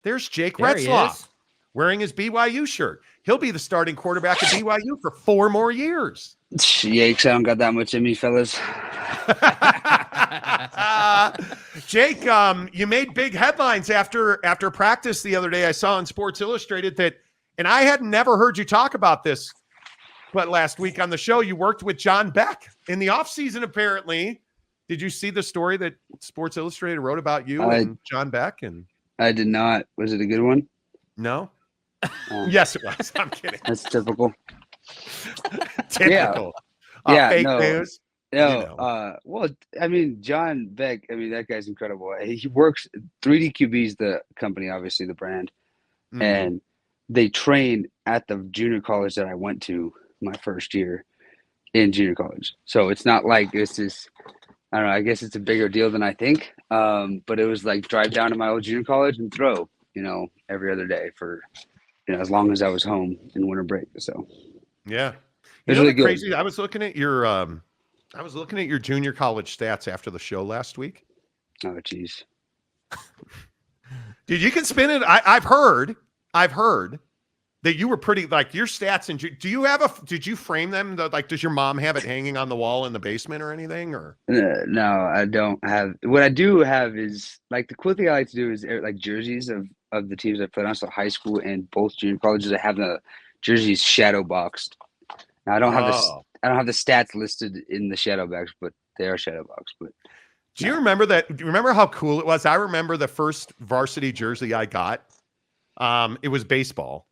There's Jake There he Retzlaff is. wearing his BYU shirt. He'll be the starting quarterback at BYU for 4 more years. Yikes, I don't got that much in me, fellas. Jake, you made big headlines after practice the other day. I saw in Sports Illustrated that, and I had never heard you talk about this, but last week on the show, you worked with John Beck in the offseason, apparently. Did you see the story that Sports Illustrated wrote about you and John Beck? And I did not. Was it a good one? No? Yes, it was. I'm kidding. That's typical. Typical. Fake news. No, well, I mean, John Beck, I mean, that guy's incredible. He works, 3D QB's the company, obviously, the brand. Mm-hmm. And they train at the junior college that I went to my first year in junior college. So it's not like this is, I don't know, I guess it's a bigger deal than I think. But it was like drive down to my old junior college and throw, every other day for, as long as I was home in winter break. So, yeah. It was really good. Crazy. I was looking at your junior college stats after the show last week. Oh, geez. Dude, you can spin it. I've heard that you were pretty, like, your stats. And did you frame them? Does your mom have it hanging on the wall in the basement or anything? Or no, I don't have. What I do have is, like, the cool thing I like to do is, like, jerseys of the teams I played on. So high school and both junior colleges, I have the jerseys shadow boxed. Now, I don't have the stats listed in the shadow box, but they are shadow box. But do you remember that? Do you remember how cool it was? I remember the first varsity jersey I got. It was baseball.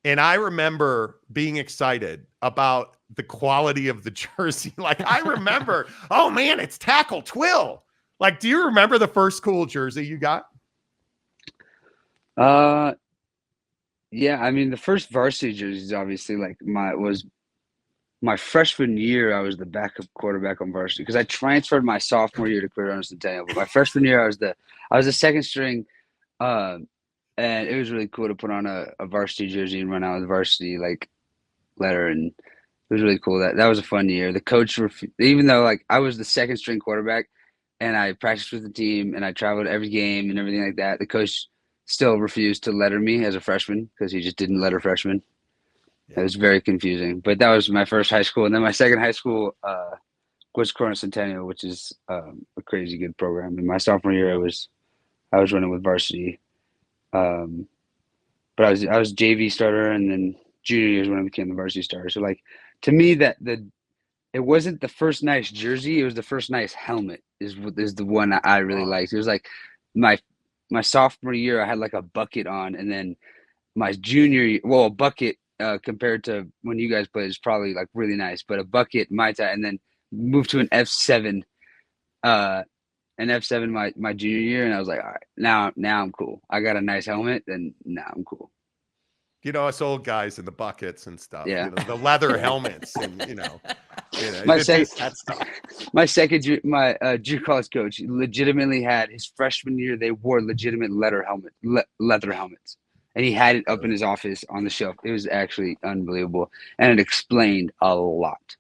And I remember being excited about the quality of the jersey. Like, I remember, oh man, it's tackle twill. Like, do you remember the first cool jersey you got? Yeah, I mean, the first varsity jerseys, obviously, like, my freshman year, I was the backup quarterback on varsity because I transferred my sophomore year to Clear Centennial. But my freshman year, I was the second string, and it was really cool to put on a varsity jersey and run out with varsity letter, and it was really cool. That was a fun year. The coach, even though, like, I was the second string quarterback, and I practiced with the team and I traveled to every game and everything like that, the coach still refused to letter me as a freshman because he just didn't letter freshmen. It was very confusing, but that was my first high school. And then my second high school was Corona Centennial, which is a crazy good program. And my sophomore year, I was running with varsity. But I was JV starter, and then junior year is when I became the varsity starter. So, like, to me, it wasn't the first nice jersey; it was the first nice helmet. Is the one I really liked. It was like my sophomore year, I had like a bucket on, and then my junior year, well, a bucket. Compared to when you guys played, is probably like really nice, but a bucket my time, and then moved to an F7, my junior year, and I was like, all right, now I'm cool. I got a nice helmet, and now I'm cool. Us old guys in the buckets and stuff. Yeah, the leather helmets, and my junior college coach legitimately had his freshman year. They wore legitimate leather helmets. And he had it up in his office on the shelf. It was actually unbelievable. And it explained a lot.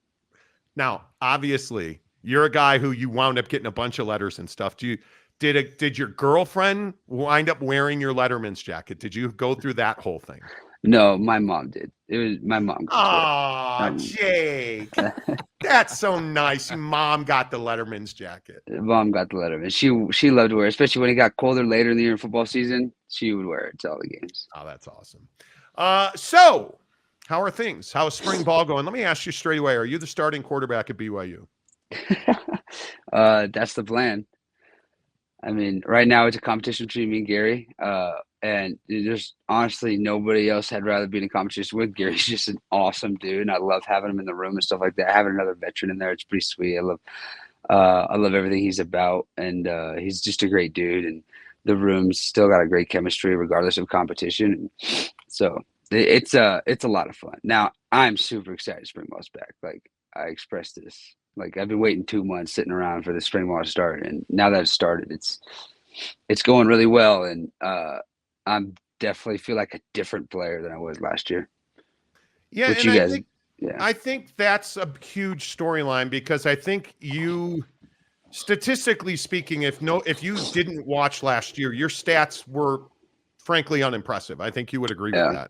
Now, obviously, you're a guy who you wound up getting a bunch of letters and stuff. Did your girlfriend wind up wearing your Letterman's jacket? Did you go through that whole thing? No, my mom did. It was my mom. Oh, Jake. That's so nice. Your mom got the Letterman's jacket. Mom got the Letterman. She loved to wear it, especially when it got colder later in the year in football season. She would wear it to all the games. Oh, that's awesome. So how are things? How's spring ball going? Let me ask you straight away. Are you the starting quarterback at BYU? That's the plan. I mean, right now it's a competition between me and Gary. And there's honestly nobody else I'd rather be in a competition with. Gary's just an awesome dude, and I love having him in the room and stuff like that. Having another veteran in there, it's pretty sweet. I love everything he's about, and he's just a great dude. And the room's still got a great chemistry regardless of competition. And so it's a lot of fun. Now I'm super excited spring ball's back. Like, I expressed this. Like, I've been waiting 2 months sitting around for the spring ball to start, and now that it's started, it's going really well, and I'm definitely feel like a different player than I was last year. Yeah, and I think that's a huge storyline, because I think you, statistically speaking, if you didn't watch last year, your stats were frankly unimpressive. I think you would agree with Yeah.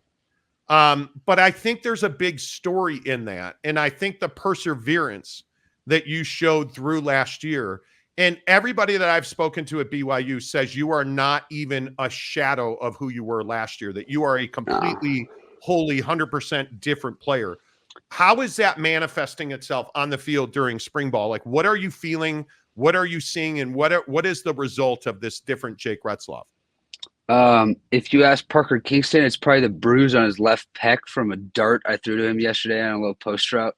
that. But I think there's a big story in that. And I think the perseverance that you showed through last year, and everybody that I've spoken to at BYU says you are not even a shadow of who you were last year, that you are a completely, wholly, 100% different player. How is that manifesting itself on the field during spring ball? Like, what are you feeling? What are you seeing? And what is the result of this different Jake Retzlaff? If you ask Parker Kingston, it's probably the bruise on his left pec from a dart I threw to him yesterday on a little post route.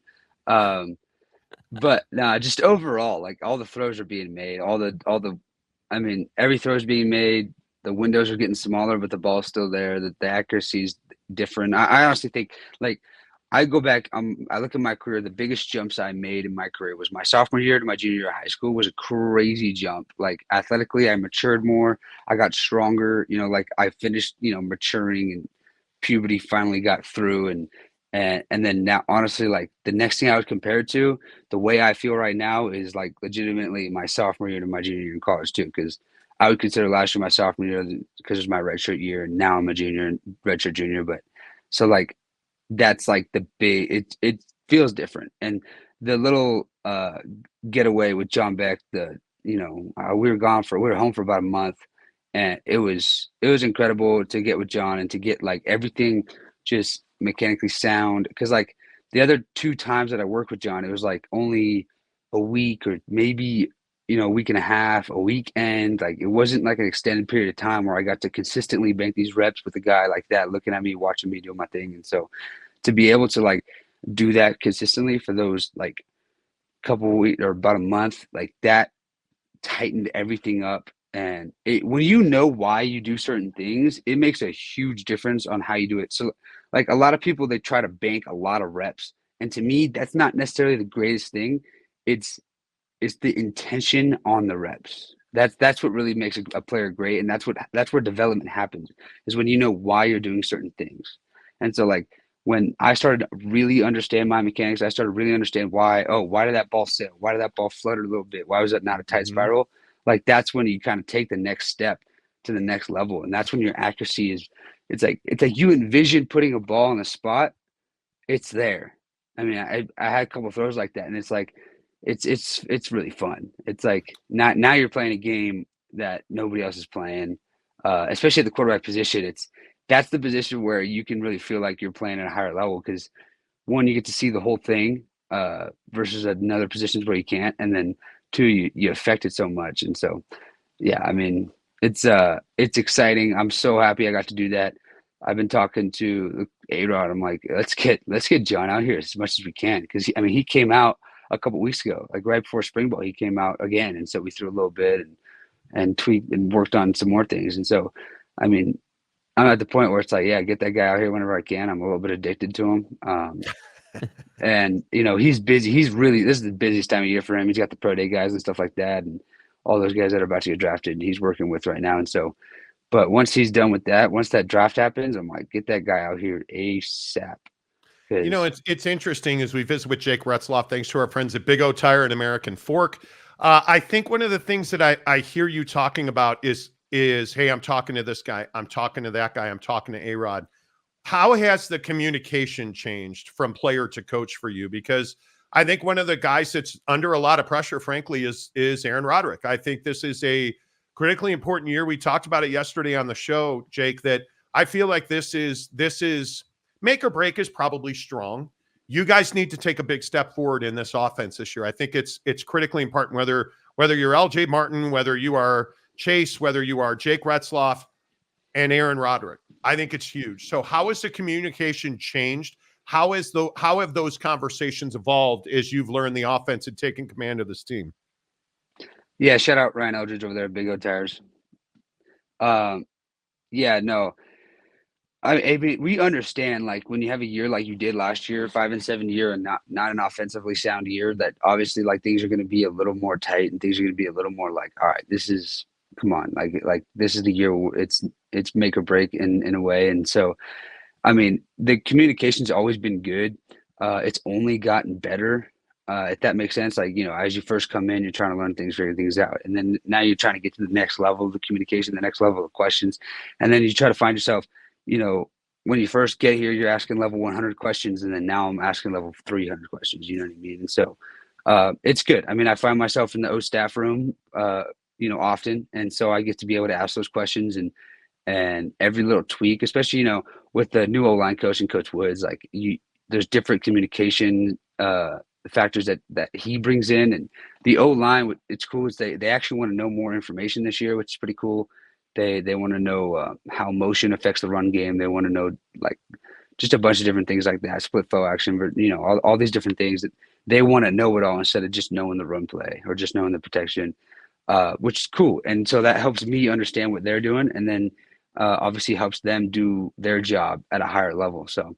But nah, just overall, like all the throws are being made. I mean, every throw is being made. The windows are getting smaller, but the ball's still there. The accuracy is different. I honestly think, like, I go back. I look at my career. The biggest jumps I made in my career was my sophomore year to my junior year of high school. Was a crazy jump. Like athletically, I matured more. I got stronger. You know, like I finished. You know, maturing, and puberty finally got through. And then now, honestly, like the next thing I would compare it to, the way I feel right now is like legitimately my sophomore year to my junior year in college too, because I would consider last year my sophomore year because it was my redshirt year, and now I'm a junior and redshirt junior. But so like that's like the big it feels different. And the little getaway with John Beck, we were home for about a month, and it was incredible to get with John and to get like everything just mechanically sound, because like the other two times that I worked with John, it was like only a week or maybe a week and a half, a weekend. Like it wasn't like an extended period of time where I got to consistently bank these reps with a guy like that looking at me, watching me do my thing. And so to be able to like do that consistently for those like couple of weeks or about a month, like that tightened everything up. And when you know why you do certain things, it makes a huge difference on how you do it. So like a lot of people, they try to bank a lot of reps, and to me that's not necessarily the greatest thing. It's the intention on the reps. That's what really makes a player great, and that's where development happens, is when you know why you're doing certain things. And so like when I started to really understand my mechanics, I started to really understand why did that ball sail? Why did that ball flutter a little bit? Why was that not a tight spiral? Like that's when you kind of take the next step to the next level. And that's when your accuracy is, it's like you envision putting a ball in a spot, it's there. I mean, I had a couple of throws like that, and it's like it's really fun. It's like now you're playing a game that nobody else is playing, especially at the quarterback position. That's the position where you can really feel like you're playing at a higher level, because one, you get to see the whole thing versus another positions where you can't, and then two, you affect it so much. And so yeah, I mean, it's exciting. I'm so happy I got to do that. I've been talking to A-Rod. I'm like, let's get John out here as much as we can, because he came out a couple weeks ago, like right before spring ball. He came out again, and so we threw a little bit and tweaked and worked on some more things. And so, I mean, I'm at the point where it's like, yeah, get that guy out here whenever I can. I'm a little bit addicted to him. And he's busy. This is the busiest time of year for him. He's got the pro day guys and stuff like that, and all those guys that are about to get drafted, he's working with right now. And so, but once he's done with that, once that draft happens, I'm like, get that guy out here ASAP. It's interesting as we visit with Jake Retzlaff, thanks to our friends at Big O Tire and American Fork. I think one of the things that I hear you talking about is, hey, I'm talking to this guy, I'm talking to that guy, I'm talking to A-Rod. How has the communication changed from player to coach for you? Because I think one of the guys that's under a lot of pressure, frankly, is Aaron Roderick. I think this is a critically important year. We talked about it yesterday on the show, Jake, that I feel like this is make or break is probably strong. You guys need to take a big step forward in this offense this year. I think it's critically important, whether you're LJ Martin, whether you are Chase, whether you are Jake Retzlaff and Aaron Roderick. I think it's huge. So how has the communication changed? How have those conversations evolved as you've learned the offense and taken command of this team? Yeah, shout out Ryan Eldridge over there at Big O Tires. Yeah, no. I mean, we understand, like when you have a year like you did last year, 5-7 year, and not an offensively sound year, that obviously like things are going to be a little more tight and things are going to be a little more like, all right, come on, like this is the year where it's make or break in a way. And so, I mean, the communication's always been good. It's only gotten better. if that makes sense. Like, as you first come in, you're trying to learn things, figure things out. And then now you're trying to get to the next level of the communication, the next level of questions. And then you try to find yourself, when you first get here, you're asking level 100 questions. And then now I'm asking level 300 questions, you know what I mean? And so it's good. I mean, I find myself in the O staff room, often. And so I get to be able to ask those questions and every little tweak, especially, with the new O-line coach and Coach Woods, like there's different communication factors that he brings in, and the O-line. It's cool is they actually want to know more information this year, which is pretty cool. They want to know how motion affects the run game. They want to know like just a bunch of different things like that, split flow action, but all these different things that they want to know it all instead of just knowing the run play or just knowing the protection, which is cool. And so that helps me understand what they're doing, and then obviously helps them do their job at a higher level. So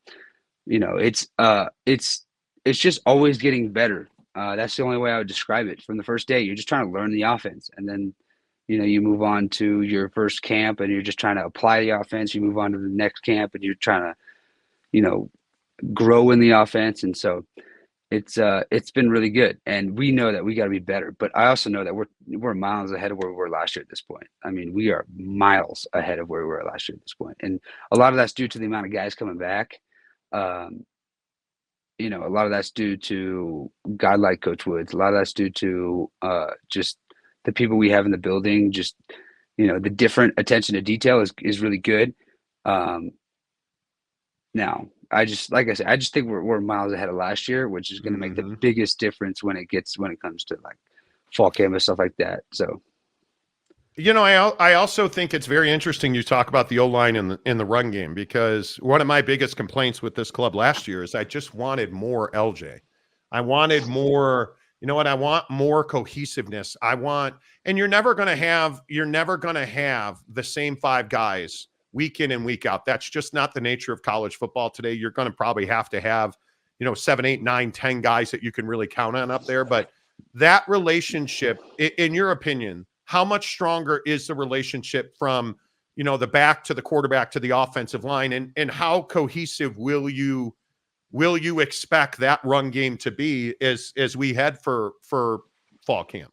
it's just always getting better. That's the only way I would describe it. From the first day, you're just trying to learn the offense, and then you move on to your first camp and you're just trying to apply the offense. You move on to the next camp and you're trying to grow in the offense. And so it's been really good, and we know that we got to be better, but I also know that we're miles ahead of where we were last year at this point. I mean, we are miles ahead of where we were last year at this point, and a lot of that's due to the amount of guys coming back. A lot of that's due to a guy like Coach Woods. A lot of that's due to just the people we have in the building. Just the different attention to detail is really good. Now, like I said, I just think we're miles ahead of last year, which is going to make the biggest difference when it comes to like fall camp and stuff like that. So, I also think it's very interesting you talk about the O-line in the run game, because one of my biggest complaints with this club last year is I just wanted more LJ. I wanted more, I want more cohesiveness. And you're never going to have the same five guys week in and week out. That's just not the nature of college football today. You're going to probably have to have, 7, 8, 9, 10 guys that you can really count on up there. But that relationship, in your opinion, how much stronger is the relationship from, the back to the quarterback to the offensive line, and how cohesive will you expect that run game to be as we head for fall camp?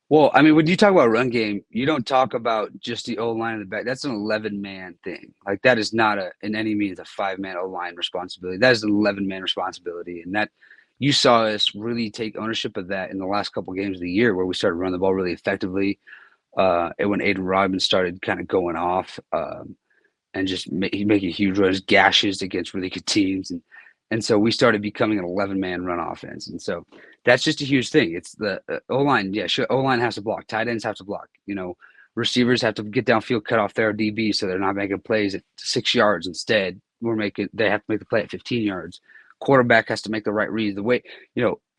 Well, I mean, when you talk about run game, you don't talk about just the O-line in the back. That's an 11-man thing. Like, that is not in any means a 5-man O-line responsibility. That is an 11-man responsibility. And that you saw us really take ownership of that in the last couple of games of the year, where we started running the ball really effectively. And when Aiden Rodman started kind of going off and just making huge runs, gashes against really good teams. And so we started becoming an 11-man run offense. And so that's just a huge thing. It's the O-line. Yeah, sure. O-line has to block. Tight ends have to block. Receivers have to get downfield, cut off their DB, so they're not making plays at 6 yards. Instead, they have to make the play at 15 yards. Quarterback has to make the right read. The way,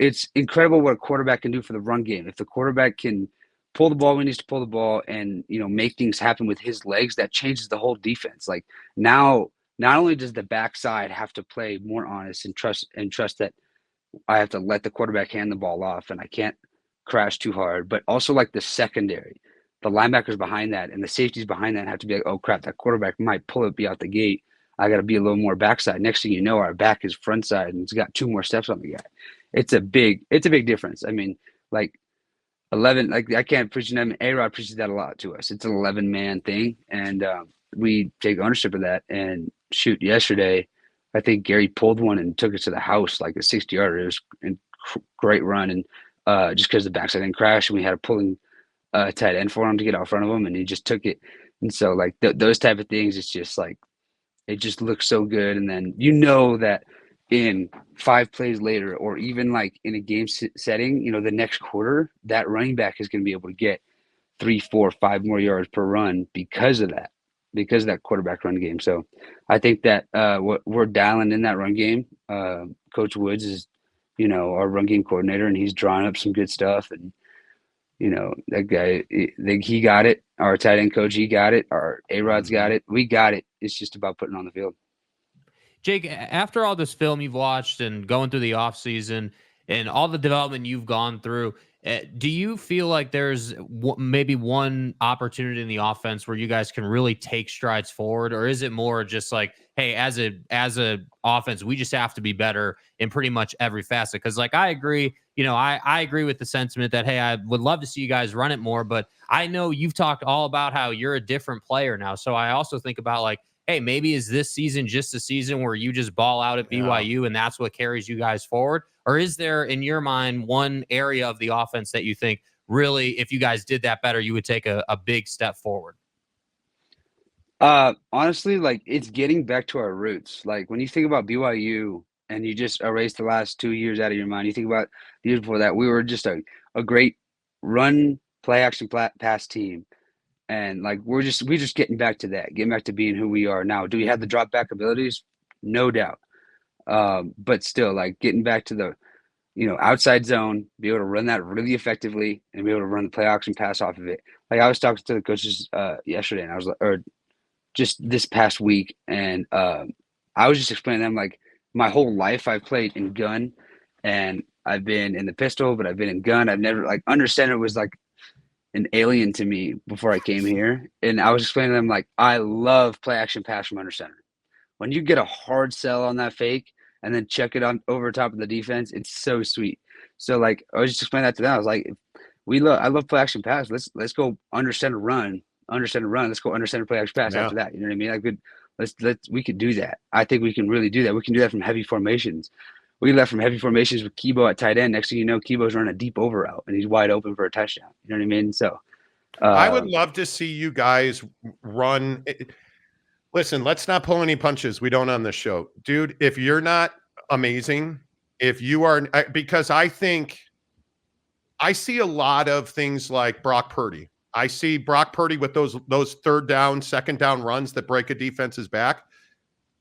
it's incredible what a quarterback can do for the run game. If the quarterback can pull the ball when he needs to pull the ball and, make things happen with his legs, that changes the whole defense. Like, now, not only does the backside have to play more honest and trust that I have to let the quarterback hand the ball off and I can't crash too hard, but also like the secondary, the linebackers behind that and the safeties behind that have to be like, oh crap, that quarterback might pull it, be out the gate. I got to be a little more backside. Next thing you know, our back is front side and it's got 2 more steps on the guy. It's a big difference. I mean, like 11, like I can't preach them. A-Rod preaches that a lot to us. It's an 11-man thing. And we take ownership of that. And shoot, yesterday, I think Gary pulled one and took it to the house, like a 60-yarder. It was a great run. And just because the backside didn't crash and we had a pulling tight end for him to get out front of him, and he just took it. And so like those type of things, it's just like, it just looks so good. And then that in 5 plays later, or even like in a game setting, the next quarter, that running back is going to be able to get 3, 4, 5 more yards per run because of that quarterback run game. So I think that what we're dialing in that run game, Coach Woods is, our run game coordinator, and he's drawing up some good stuff. And, that guy, he got it. Our tight end coach, he got it. Our A-Rod's got it. We got it. It's just about putting on the field. Jake, after all this film you've watched and going through the offseason and all the development you've gone through, Do you feel like there's maybe one opportunity in the offense where you guys can really take strides forward, or is it more just like, hey, as a offense, we just have to be better in pretty much every facet? Because like I agree, I agree with the sentiment that hey, I would love to see you guys run it more, but I know you've talked all about how you're a different player now, so I also think about like, hey, maybe is this season just a season where you just ball out at BYU and that's what carries you guys forward? Or is there, in your mind, one area of the offense that you think really, if you guys did that better, you would take a big step forward? Honestly, like it's getting back to our roots. Like when you think about BYU and you just erase the last 2 years out of your mind, you think about the years before that, we were just a great run, play action, pass team. And like we're just getting back to that, getting back to being who we are now. Do we have the drop back abilities? No doubt. But still, like getting back to the outside zone, be able to run that really effectively, and be able to run the play action pass off of it. Like I was talking to the coaches yesterday, and I was or just this past week, and I was just explaining to them like my whole life I've played in gun, and I've been in the pistol, but I've been in gun. I've never like understand it was like an alien to me before I came here. And I was explaining to them like I love play action pass from under center. When you get a hard sell on that fake and then check it on over top of the defense, it's so sweet. So like I was just explaining that to them. I was like, I love play action pass. Let's go under center run. Let's go under center play action pass after that. You know what I mean? Like we could do that. I think we can really do that. We can do that from heavy formations. We left from heavy formations with Kibo at tight end. Next thing you know, Kibo's running a deep over route and he's wide open for a touchdown. You know what I mean? So I would love to see you guys run. Listen, let's not pull any punches. We don't on this show. Dude, if you're not amazing, if you are, because I think I see a lot of things like Brock Purdy. I see Brock Purdy with those third down, second down runs that break a defense's back.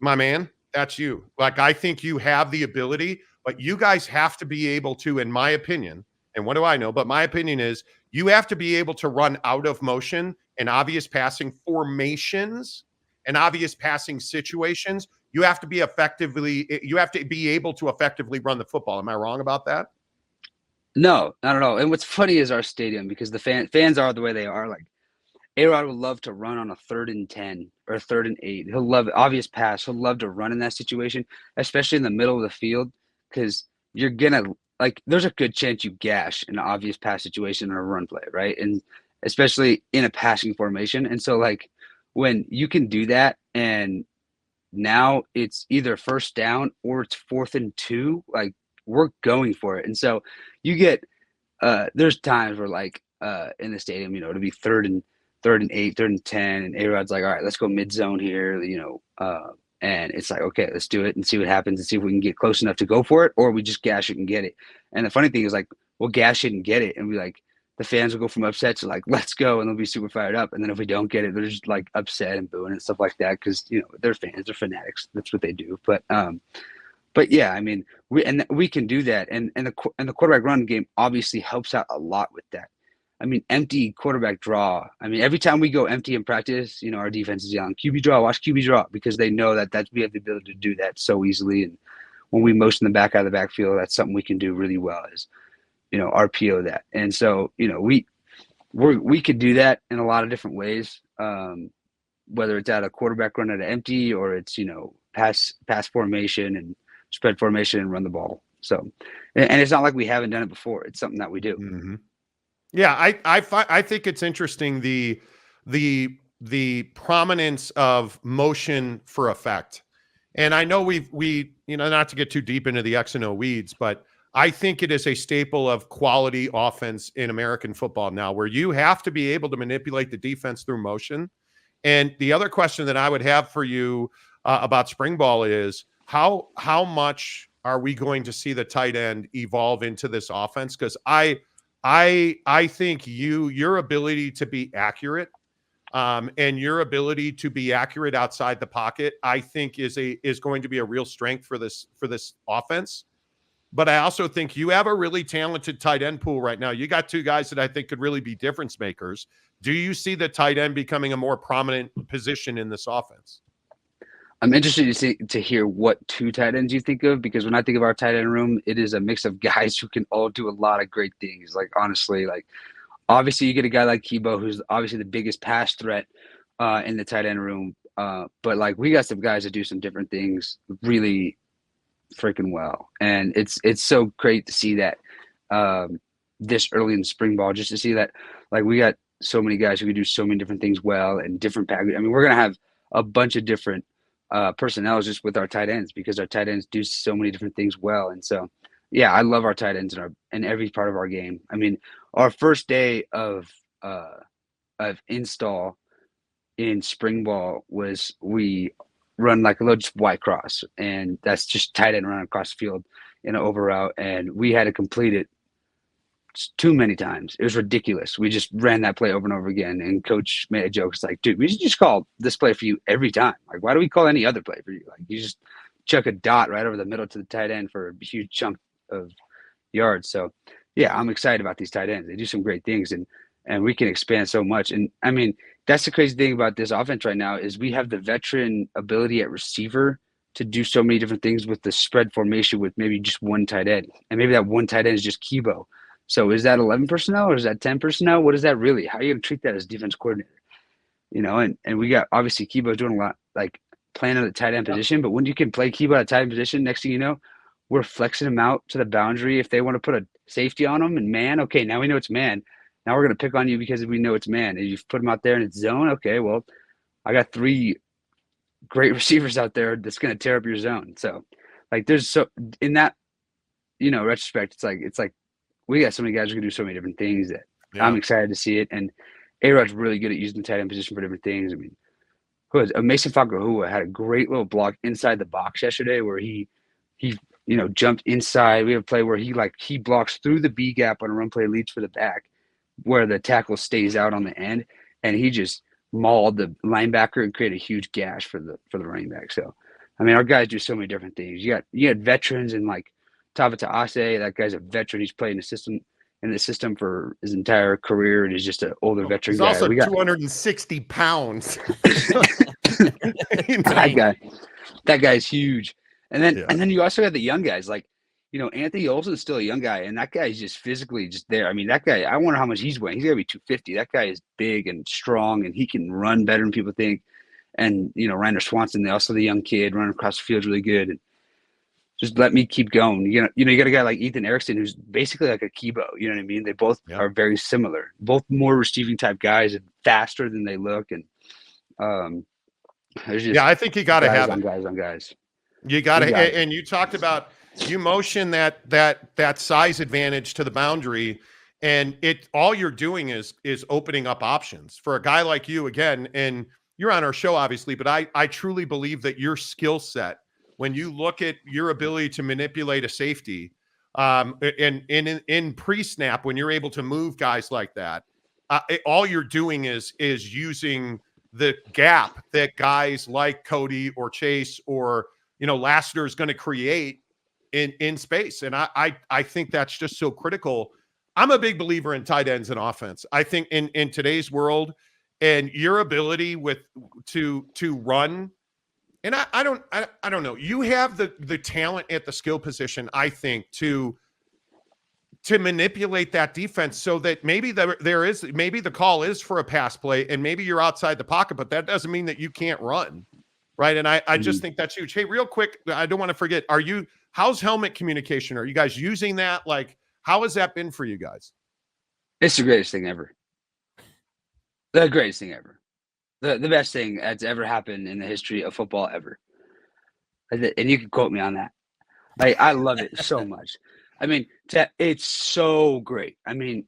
My man, that's you. Like, I think you have the ability, but you guys have to be able to, in my opinion, and what do I know? But my opinion is you have to be able to run out of motion and obvious passing formations and obvious passing situations. You have to be able to effectively run the football. Am I wrong about that? No, not at all. And what's funny is our stadium, because the fans are the way they are. Like A-Rod would love to run on a 3rd and 10 or 3rd and 8. He'll love obvious pass. He'll love to run in that situation, especially in the middle of the field, because you're gonna like there's a good chance you gash an obvious pass situation or a run play, right? And especially in a passing formation. And so like when you can do that, and now it's either first down or it's 4th and 2, like we're going for it. And so you get there's times where like in the stadium, to be 3rd and 8, 3rd and 10, and A-Rod's like, all right, let's go mid zone here, and it's like, okay, let's do it and see what happens and see if we can get close enough to go for it, or we just gash it and get it. And the funny thing is like we'll gash it and get it, and we like the fans will go from upset to like let's go, and they'll be super fired up. And then if we don't get it, they're just like upset and booing and stuff like that, because they're fans, they're fanatics, that's what they do. But yeah, I mean, we can do that, and the quarterback run game obviously helps out a lot with that. I mean, empty quarterback draw. I mean, every time we go empty in practice, our defense is yelling QB draw, watch QB draw, because they know that we have the ability to do that so easily. And when we motion the back out of the backfield, that's something we can do really well, is RPO that. And so we could do that in a lot of different ways, whether it's at a quarterback run at an empty, or it's pass formation and spread formation and run the ball. So, and it's not like we haven't done it before. It's something that we do. Mm-hmm. Yeah, I think it's interesting the prominence of motion for effect. And I know we not to get too deep into the X and O weeds, but I think it is a staple of quality offense in American football now, where you have to be able to manipulate the defense through motion. And the other question that I would have for you about spring ball is how much are we going to see the tight end evolve into this offense? Because I think your ability to be accurate, and your ability to be accurate outside the pocket, I think is going to be a real strength for this offense. But I also think you have a really talented tight end pool right now. You got two guys that I think could really be difference makers. Do you see the tight end becoming a more prominent position in this offense? I'm interested to hear what two tight ends you think of, because when I think of our tight end room, it is a mix of guys who can all do a lot of great things. Like, honestly, like, obviously you get a guy like Kibo, who's obviously the biggest pass threat in the tight end room. But like, we got some guys that do some different things really freaking well. And it's so great to see that this early in spring ball, just to see that, like, we got so many guys who can do so many different things well and different package. I mean, we're going to have a bunch of different personnel just with our tight ends, because our tight ends do so many different things well. And so, yeah, I love our tight ends in every part of our game. I mean, our first day of install in spring ball was we run like a little just white cross, and that's just tight end running across the field in an over route, and we had to complete it too many times. It was ridiculous. We just ran that play over and over again, and coach made a joke. It's like, dude, we should just call this play for you every time. Like, why do we call any other play for you? Like, you just chuck a dot right over the middle to the tight end for a huge chunk of yards. So, yeah, I'm excited about these tight ends. They do some great things, and we can expand so much. And, I mean, that's the crazy thing about this offense right now is we have the veteran ability at receiver to do so many different things with the spread formation with maybe just one tight end. And maybe that one tight end is just Kibo. So is that 11 personnel or is that 10 personnel? What is that really? How are you going to treat that as defense coordinator? You know, and we got obviously Kibo doing a lot, like playing at the tight end position. But when you can play Kibo at tight end position, next thing you know, we're flexing him out to the boundary. If they want to put a safety on him and man, okay, now we know it's man. Now we're going to pick on you because we know it's man. And you've put him out there and it's zone. Okay, well, I got 3 great receivers out there that's going to tear up your zone. So, like, there's so in that, you know, retrospect, it's like we got so many guys who can do so many different things that I'm excited to see it. And A-Rod's really good at using the tight end position for different things. I mean, Mason Fakahua had a great little block inside the box yesterday where he you know, jumped inside. We have a play where he blocks through the B gap on a run play, leads for the back, where the tackle stays out on the end, and he just mauled the linebacker and created a huge gash for the running back. So, I mean, our guys do so many different things. You got veterans and like Tavita Ase, that guy's a veteran. He's played in the system for his entire career, and he's just an older veteran guy. He's also 260 pounds. That guy's huge. And then you also got the young guys, like, you know, Anthony Olsen's still a young guy, and that guy's just physically just there. I mean, that guy, I wonder how much he's weighing. He's got to be 250. That guy is big and strong, and he can run better than people think. And, you know, Reiner Swanson, also the young kid running across the field, really good. And just let me keep going. You know, you got a guy like Ethan Erickson, who's basically like a Kibo. You know what I mean? They both are very similar, both more receiving type guys and faster than they look. And there's just I think you got to have guys on guys. You got to, and you talked about you motion that size advantage to the boundary, and all you're doing is opening up options for a guy like you again. And you're on our show, obviously, but I truly believe that your skill set, when you look at your ability to manipulate a safety, and in pre-snap, when you're able to move guys like that, all you're doing is using the gap that guys like Cody or Chase or, you know, Lassiter is going to create in space. And I think that's just so critical. I'm a big believer in tight ends and offense. I think in today's world and your ability to run, and I don't know, you have the talent at the skill position, I think, to manipulate that defense so that maybe maybe the call is for a pass play and maybe you're outside the pocket, but that doesn't mean that you can't run. Right. And I just think that's huge. Hey, real quick, I don't want to forget. How's helmet communication? Are you guys using that? Like, how has that been for you guys? It's the greatest thing ever. The greatest thing ever. The best thing that's ever happened in the history of football ever. And you can quote me on that. I love it so much. I mean, it's so great. I mean,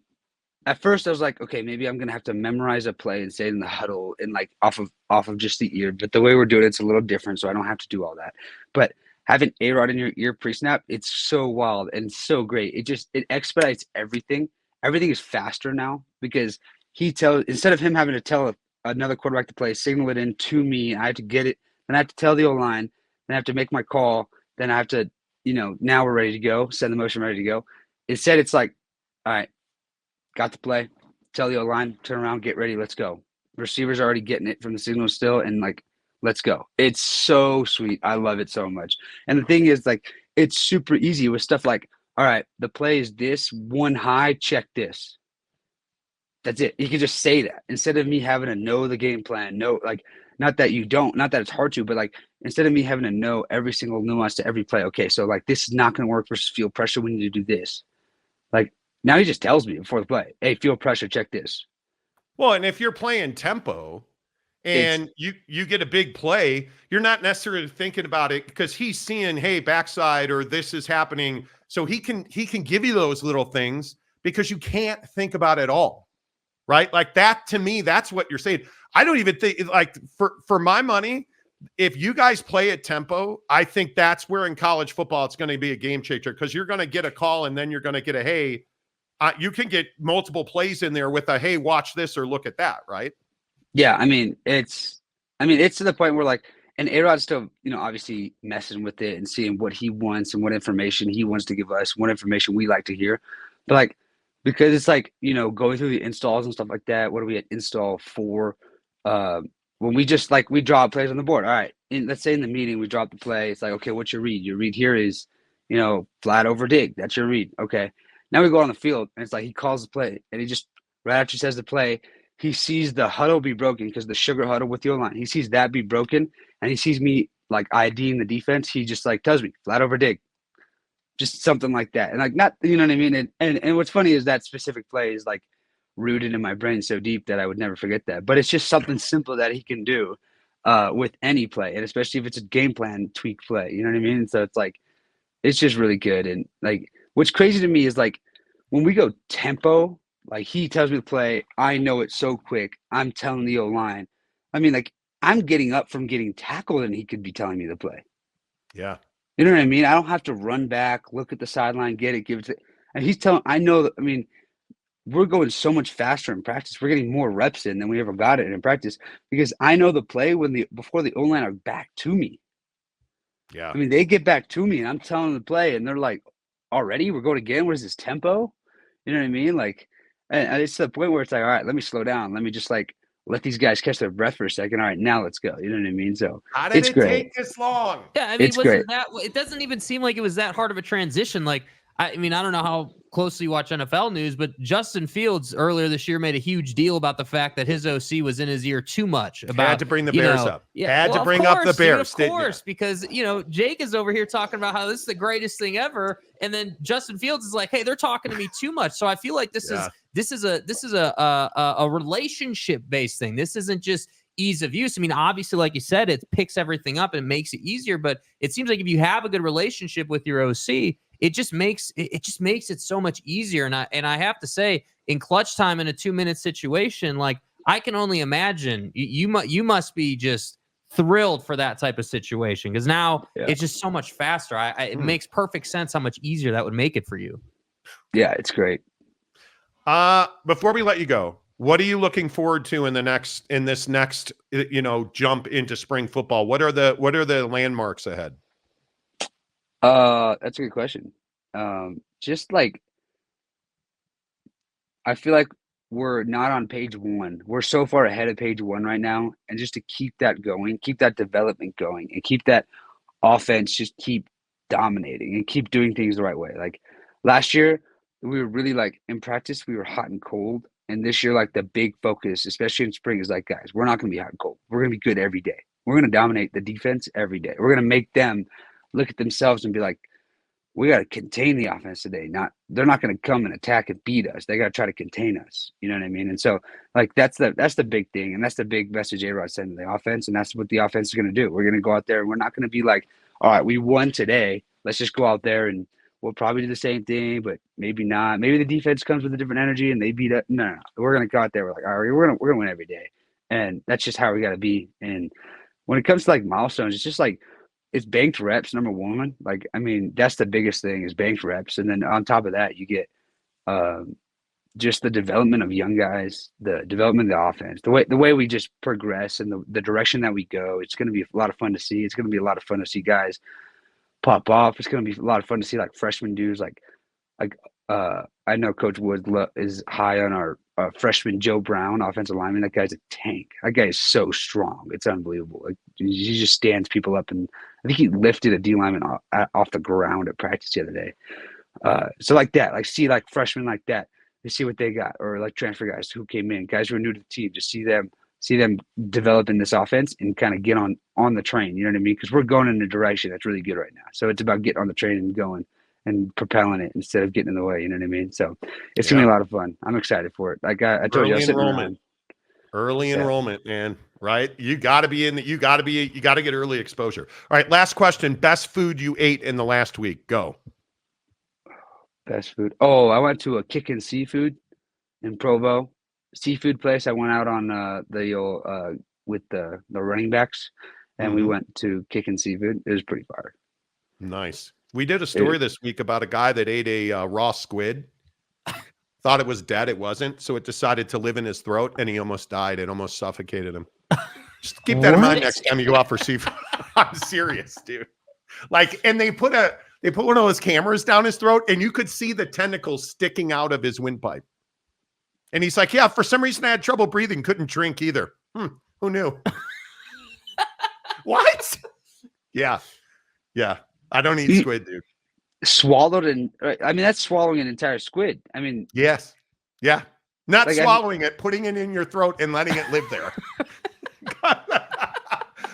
at first I was like, okay, maybe I'm going to have to memorize a play and say it in the huddle and like off of just the ear. But the way we're doing it's a little different, so I don't have to do all that. But having A-Rod in your ear pre-snap, it's so wild and so great. It expedites everything. Everything is faster now because instead of him having to tell another quarterback to play, signal it in to me, I have to get it, then I have to tell the O-line, then I have to make my call, then I have to, you know, now we're ready to go, send the motion, ready to go. Instead, it's like, all right, got the play, tell the O-line, turn around, get ready, let's go. Receivers are already getting it from the signal still, and like let's go. It's so sweet. I love it so much. And the thing is, like, it's super easy with stuff like, all right, the play is this, one high, check this. That's it. You can just say that instead of me having to know the game plan. No, like, not that it's hard to, but like, instead of me having to know every single nuance to every play. Okay, so like, this is not going to work versus field pressure. We need to do this. Like, now he just tells me before the play, hey, field pressure, check this. Well, and if you're playing tempo and you get a big play, you're not necessarily thinking about it because he's seeing, hey, backside or this is happening. So he can give you those little things because you can't think about it all. Right? Like that, to me, that's what you're saying. I don't even think, like, for my money, if you guys play at tempo, I think that's where in college football it's going to be a game changer because you're going to get a call and then you're going to get a, hey, you can get multiple plays in there with a, hey, watch this or look at that, right? Yeah, I mean, it's to the point where, like, and A-Rod's still, obviously messing with it and seeing what he wants and what information he wants to give us, what information we like to hear. But like, because it's like, going through the installs and stuff like that. What are we at install 4? When we just like, we draw plays on the board. All right. Let's say in the meeting, we drop the play. It's like, okay, what's your read? Your read here is, flat over dig. That's your read. Okay. Now we go on the field and it's like, he calls the play and he just, right after he says the play, he sees the huddle be broken because the sugar huddle with the O-line. He sees that be broken and he sees me like IDing the defense. He just like tells me flat over dig. Just something like that. And like, not, you know what I mean? And what's funny is that specific play is like rooted in my brain so deep that I would never forget that. But it's just something simple that he can do with any play. And especially if it's a game plan tweak play, you know what I mean? And so it's like, it's just really good. And like, what's crazy to me is like, when we go tempo, like he tells me to play, I know it so quick. I'm telling the O-line. I mean, like, I'm getting up from getting tackled and he could be telling me to play. Yeah. You know what I mean? I don't have to run back, look at the sideline, get it, give it to, and he's telling, I know that, I mean, we're going so much faster in practice. We're getting more reps in than we ever got it in practice because I know the play before the O-line are back to me. Yeah. I mean, they get back to me and I'm telling them to play and they're like, already? We're going again? What is this, tempo? You know what I mean? Like, and it's to the point where it's like, all right, let me slow down. Let me just like let these guys catch their breath for a second. All right, now let's go. You know what I mean? So How did it's it great. take this long? Yeah, I mean, It's great. it doesn't even seem like it was that hard of a transition. Like, I mean, I don't know how closely you watch NFL news, but Justin Fields earlier this year made a huge deal about the fact that his OC was in his ear too much about Had to bring the Bears up. Yeah, Had to bring up the Bears, dude, of course, because Jake is over here talking about how this is the greatest thing ever, and then Justin Fields is like, "Hey, they're talking to me too much." So I feel like this is a relationship based thing. This isn't just ease of use. I mean, obviously, like you said, it picks everything up and makes it easier. But it seems like if you have a good relationship with your OC, it just makes it so much easier. And I have to say, in clutch time in a 2-minute situation, like I can only imagine you must be just thrilled for that type of situation because now it's just so much faster. It makes perfect sense how much easier that would make it for you. Yeah, it's great. Before we let you go, what are you looking forward to in this next jump into spring football? What are the landmarks ahead? That's a good question. Just like I feel like we're not on page 1. We're so far ahead of page 1 right now, and just to keep that going, keep that development going, and keep that offense just keep dominating and keep doing things the right way. Like last year, we were really like in practice, we were hot and cold. And this year, like the big focus, especially in spring, is like, guys, we're not going to be hot and cold. We're going to be good every day. We're going to dominate the defense every day. We're going to make them look at themselves and be like, we got to contain the offense today. They're not going to come and attack and beat us. They got to try to contain us. You know what I mean? And so, like that's the big thing, and that's the big message A-Rod sent to the offense, and that's what the offense is going to do. We're going to go out there, and we're not going to be like, all right, we won today. Let's just go out there and we'll probably do the same thing, but maybe not. Maybe the defense comes with a different energy and they beat us. No. We're going to go out there. We're like, all right, we're going to win every day, and that's just how we got to be. And when it comes to like milestones, it's just like, it's banked reps, number one. Like, I mean, that's the biggest thing is banked reps. And then on top of that, you get just the development of young guys, the development of the offense, the way we just progress and the direction that we go. It's going to be a lot of fun to see. It's going to be a lot of fun to see guys pop off. It's going to be a lot of fun to see like freshman dudes. Like I know Coach Wood is high on our freshman Joe Brown, offensive lineman. That guy's a tank. That guy is so strong. It's unbelievable. Like he just stands people up, and I think he lifted a D lineman off the ground at practice the other day. So like that, like see like freshmen like that, to see what they got, or like transfer guys who came in, guys who are new to the team, to see them develop in this offense and kind of get on the train. You know what I mean? Because we're going in a direction that's really good right now. So it's about getting on the train and going and propelling it instead of getting in the way. You know what I mean? So it's gonna be a lot of fun. I'm excited for it. Like I told you, Early enrollment, man. Right? You got to be you got to get early exposure. All right. Last question. Best food you ate in the last week? Go. Best food. Oh, I went to a Kickin' Seafood in Provo. Seafood place. I went out on with the running backs, and we went to Kickin' Seafood. It was pretty fire. Nice. We did a story this week about a guy that ate a raw squid. Thought it was dead. It wasn't. So it decided to live in his throat, and he almost died. It almost suffocated him. Just keep that in mind next time you go out for seafood. I'm serious, dude. Like, and they put one of those cameras down his throat, and you could see the tentacles sticking out of his windpipe. And he's like, yeah, for some reason I had trouble breathing, couldn't drink either. Who knew? What? Yeah. I don't eat squid, dude. Swallowed I mean, that's swallowing an entire squid. I mean, yes. Yeah. Not like swallowing it, putting it in your throat and letting it live there.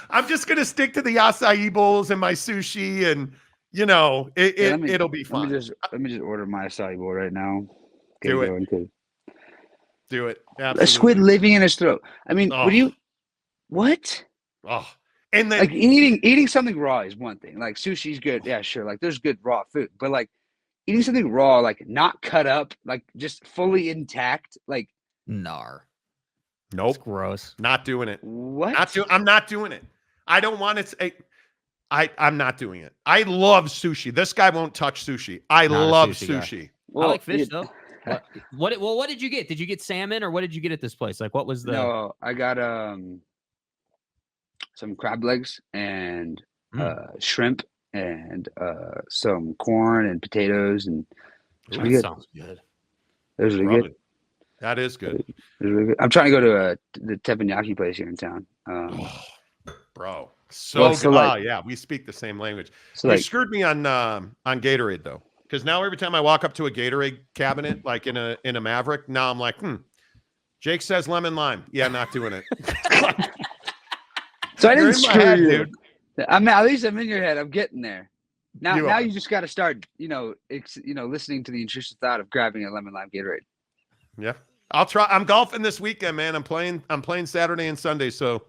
I'm just going to stick to the acai bowls and my sushi, and it'll be fun. Let me just order my acai bowl right now. Do it. Absolutely. A squid living in his throat. I mean, what? Oh, and then like eating something raw is one thing. Like sushi's good. Yeah, sure. Like there's good raw food, but like eating something raw, like not cut up, like just fully intact, like Nope. It's gross. Not doing it. What? I'm not doing it. I don't want it. I'm not doing it. I love sushi. This guy won't touch sushi. I love sushi. Well, I like fish though. What did you get? Did you get salmon, or what did you get at this place? Like, what was the? No, I got some crab legs and shrimp and some corn and potatoes, and that sounds good. It was really good. That is good. It was really good. I'm trying to go to the teppanyaki place here in town. Bro, good. Yeah, we speak the same language. So you screwed me on Gatorade though, because now every time I walk up to a Gatorade cabinet, like in a Maverick, now I'm like, Jake says lemon lime. Yeah, not doing it. So I didn't screw you, dude. At least I'm in your head. I'm getting there. Now you just got to start, listening to the intrusive thought of grabbing a lemon lime Gatorade. Yeah, I'll try. I'm golfing this weekend, man. I'm playing Saturday and Sunday, so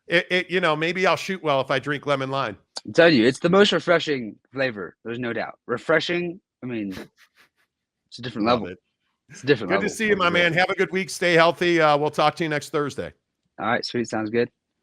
maybe I'll shoot well if I drink lemon lime. I'm telling you, it's the most refreshing flavor. There's no doubt. Refreshing. I mean, it's a different level. It's a different level. Good to see you, my man. Have a good week. Stay healthy. We'll talk to you next Thursday. All right, sweet. Sounds good.